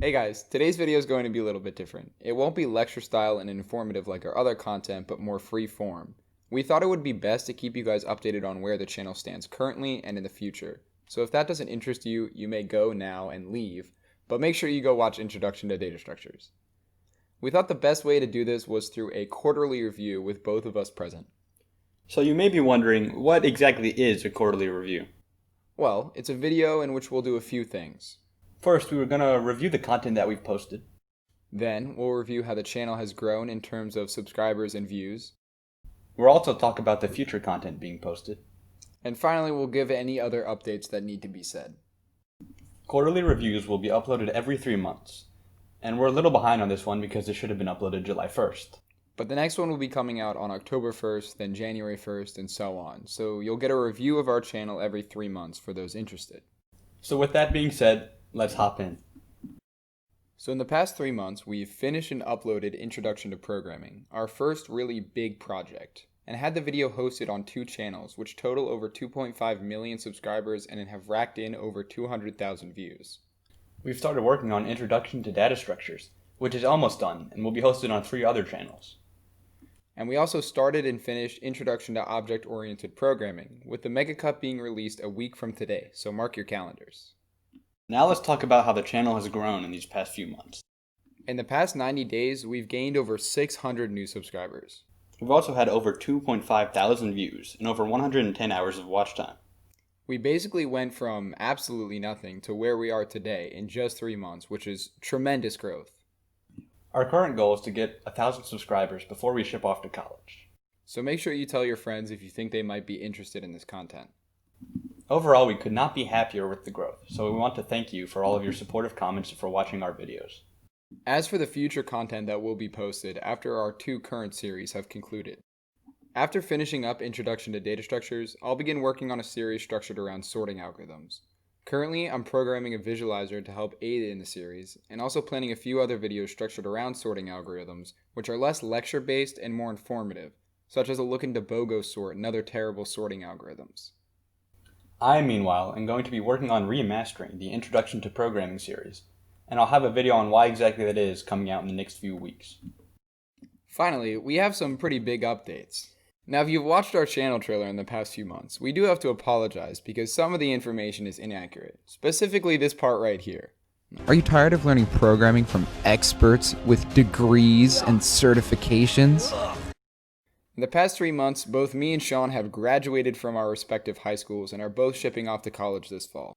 Hey guys, today's video is going to be a little bit different. It won't be lecture style and informative like our other content, but more free form. We thought it would be best to keep you guys updated on where the channel stands currently and in the future. So if that doesn't interest you, you may go now and leave, but make sure you go watch Introduction to Data Structures. We thought the best way to do this was through a quarterly review with both of us present. So you may be wondering, what exactly is a quarterly review? Well, it's a video in which we'll do a few things. First, we were going to review the content that we've posted. Then, we'll review how the channel has grown in terms of subscribers and views. We'll also talk about the future content being posted. And finally, we'll give any other updates that need to be said. Quarterly reviews will be uploaded every 3 months. And we're a little behind on this one because it should have been uploaded July 1st. But the next one will be coming out on October 1st, then January 1st, and so on. So you'll get a review of our channel every 3 months for those interested. So with that being said, let's hop in. So in the past 3 months, we've finished and uploaded Introduction to Programming, our first really big project, and had the video hosted on 2 channels, which total over 2.5 million subscribers and have racked in over 200,000 views. We've started working on Introduction to Data Structures, which is almost done and will be hosted on 3 other channels. And we also started and finished Introduction to Object-Oriented Programming, with the Mega Cut being released a week from today, so mark your calendars. Now let's talk about how the channel has grown in these past few months. In the past 90 days, we've gained over 600 new subscribers. We've also had over 2.5 thousand views and over 110 hours of watch time. We basically went from absolutely nothing to where we are today in just 3 months, which is tremendous growth. Our current goal is to get 1,000 subscribers before we ship off to college. So make sure you tell your friends if you think they might be interested in this content. Overall, we could not be happier with the growth, so we want to thank you for all of your supportive comments and for watching our videos. As for the future content that will be posted after our 2 current series have concluded. After finishing up Introduction to Data Structures, I'll begin working on a series structured around sorting algorithms. Currently, I'm programming a visualizer to help aid in the series, and also planning a few other videos structured around sorting algorithms, which are less lecture-based and more informative, such as a look into BOGO sort and other terrible sorting algorithms. I, meanwhile, am going to be working on remastering the Introduction to Programming series, and I'll have a video on why exactly that is coming out in the next few weeks. Finally, we have some pretty big updates. Now, if you've watched our channel trailer in the past few months, we do have to apologize because some of the information is inaccurate, specifically this part right here. Are you tired of learning programming from experts with degrees and certifications? In the past 3 months, both me and Sean have graduated from our respective high schools and are both shipping off to college this fall.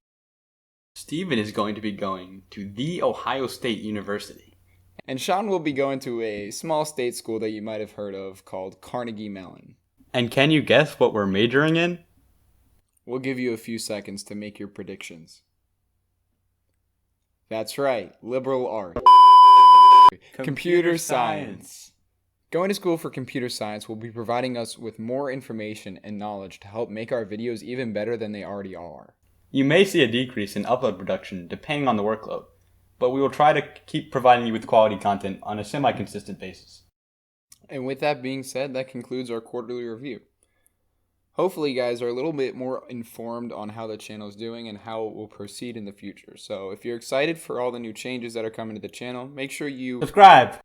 Steven is going to be going to The Ohio State University. And Sean will be going to a small state school that you might have heard of called Carnegie Mellon. And can you guess what we're majoring in? We'll give you a few seconds to make your predictions. That's right, liberal arts. Computer science. Going to school for computer science will be providing us with more information and knowledge to help make our videos even better than they already are. You may see a decrease in upload production depending on the workload, but we will try to keep providing you with quality content on a semi-consistent basis. And with that being said, that concludes our quarterly review. Hopefully you guys are a little bit more informed on how the channel is doing and how it will proceed in the future. So if you're excited for all the new changes that are coming to the channel, make sure you Subscribe!